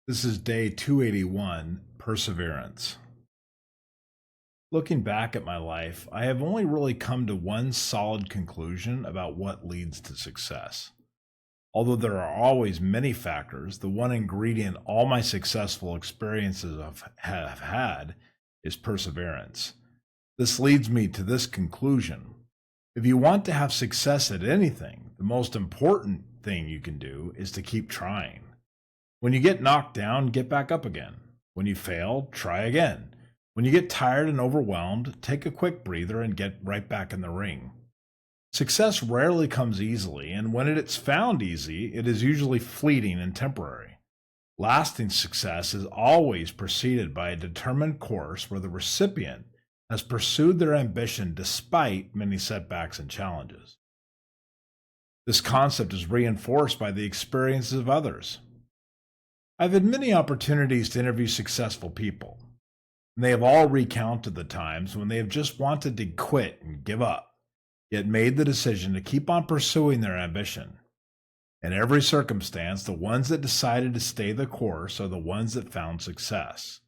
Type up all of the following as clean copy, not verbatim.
This is day 281, Perseverance. Looking back at my life, I have only really come to one solid conclusion about what leads to success. Although there are always many factors, the one ingredient all my successful experiences have had is perseverance. This leads me to this conclusion. If you want to have success at anything, the most important thing you can do is to keep trying. When you get knocked down, get back up again. When you fail, try again. When you get tired and overwhelmed, take a quick breather and get right back in the ring. Success rarely comes easily, and when it is found easy, it is usually fleeting and temporary. Lasting success is always preceded by a determined course where the recipient has pursued their ambition despite many setbacks and challenges. This concept is reinforced by the experiences of others. I've had many opportunities to interview successful people, and they have all recounted the times when they have just wanted to quit and give up, yet made the decision to keep on pursuing their ambition. In every circumstance, the ones that decided to stay the course are the ones that found success.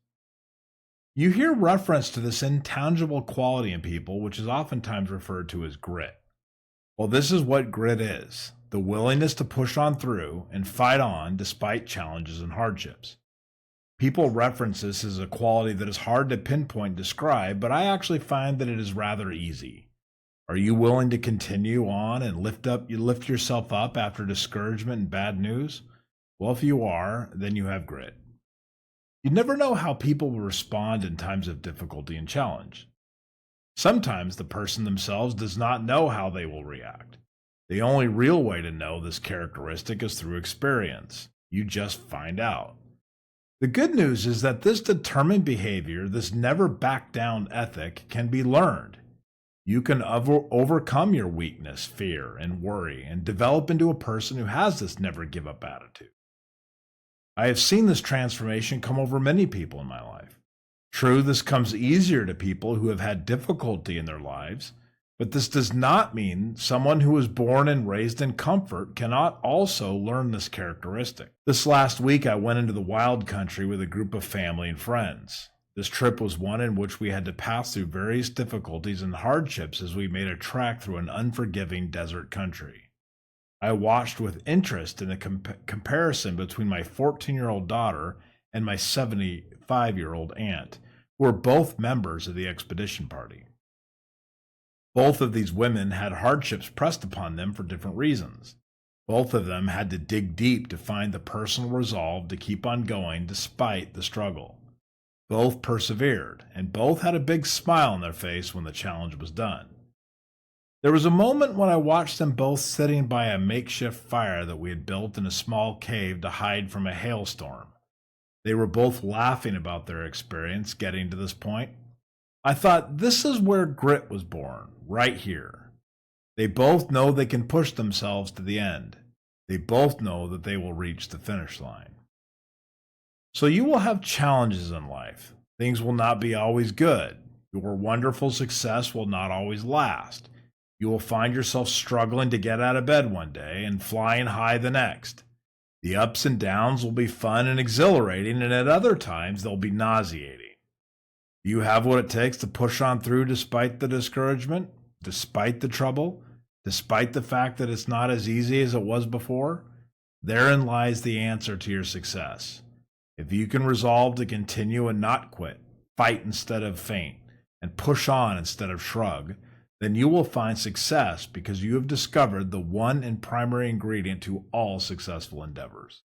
You hear reference to this intangible quality in people, which is oftentimes referred to as grit. Well, this is what grit is: the willingness to push on through and fight on despite challenges and hardships. People reference this as a quality that is hard to pinpoint and describe, but I actually find that it is rather easy. Are you willing to continue on and lift yourself up after discouragement and bad news? Well, if you are, then you have grit. You never know how people will respond in times of difficulty and challenge. Sometimes the person themselves does not know how they will react. The only real way to know this characteristic is through experience. You just find out. The good news is that this determined behavior, this never back down ethic, can be learned. You can overcome your weakness, fear, and worry and develop into a person who has this never give up attitude. I have seen this transformation come over many people in my life. True, this comes easier to people who have had difficulty in their lives, but this does not mean someone who was born and raised in comfort cannot also learn this characteristic. This last week, I went into the wild country with a group of family and friends. This trip was one in which we had to pass through various difficulties and hardships as we made a trek through an unforgiving desert country. I watched with interest in the comparison between my 14-year-old daughter and my 75-year-old aunt, who were both members of the expedition party. Both of these women had hardships pressed upon them for different reasons. Both of them had to dig deep to find the personal resolve to keep on going despite the struggle. Both persevered, and both had a big smile on their face when the challenge was done. There was a moment when I watched them both sitting by a makeshift fire that we had built in a small cave to hide from a hailstorm. They were both laughing about their experience getting to this point. I thought, this is where grit was born, right here. They both know they can push themselves to the end. They both know that they will reach the finish line. So you will have challenges in life. Things will not be always good. Your wonderful success will not always last. You will find yourself struggling to get out of bed one day and flying high the next. The ups and downs will be fun and exhilarating, and at other times they'll be nauseating. Do you have what it takes to push on through despite the discouragement, despite the trouble, despite the fact that it's not as easy as it was before? Therein lies the answer to your success. If you can resolve to continue and not quit, fight instead of faint, and push on instead of shrug, then you will find success because you have discovered the one and primary ingredient to all successful endeavors.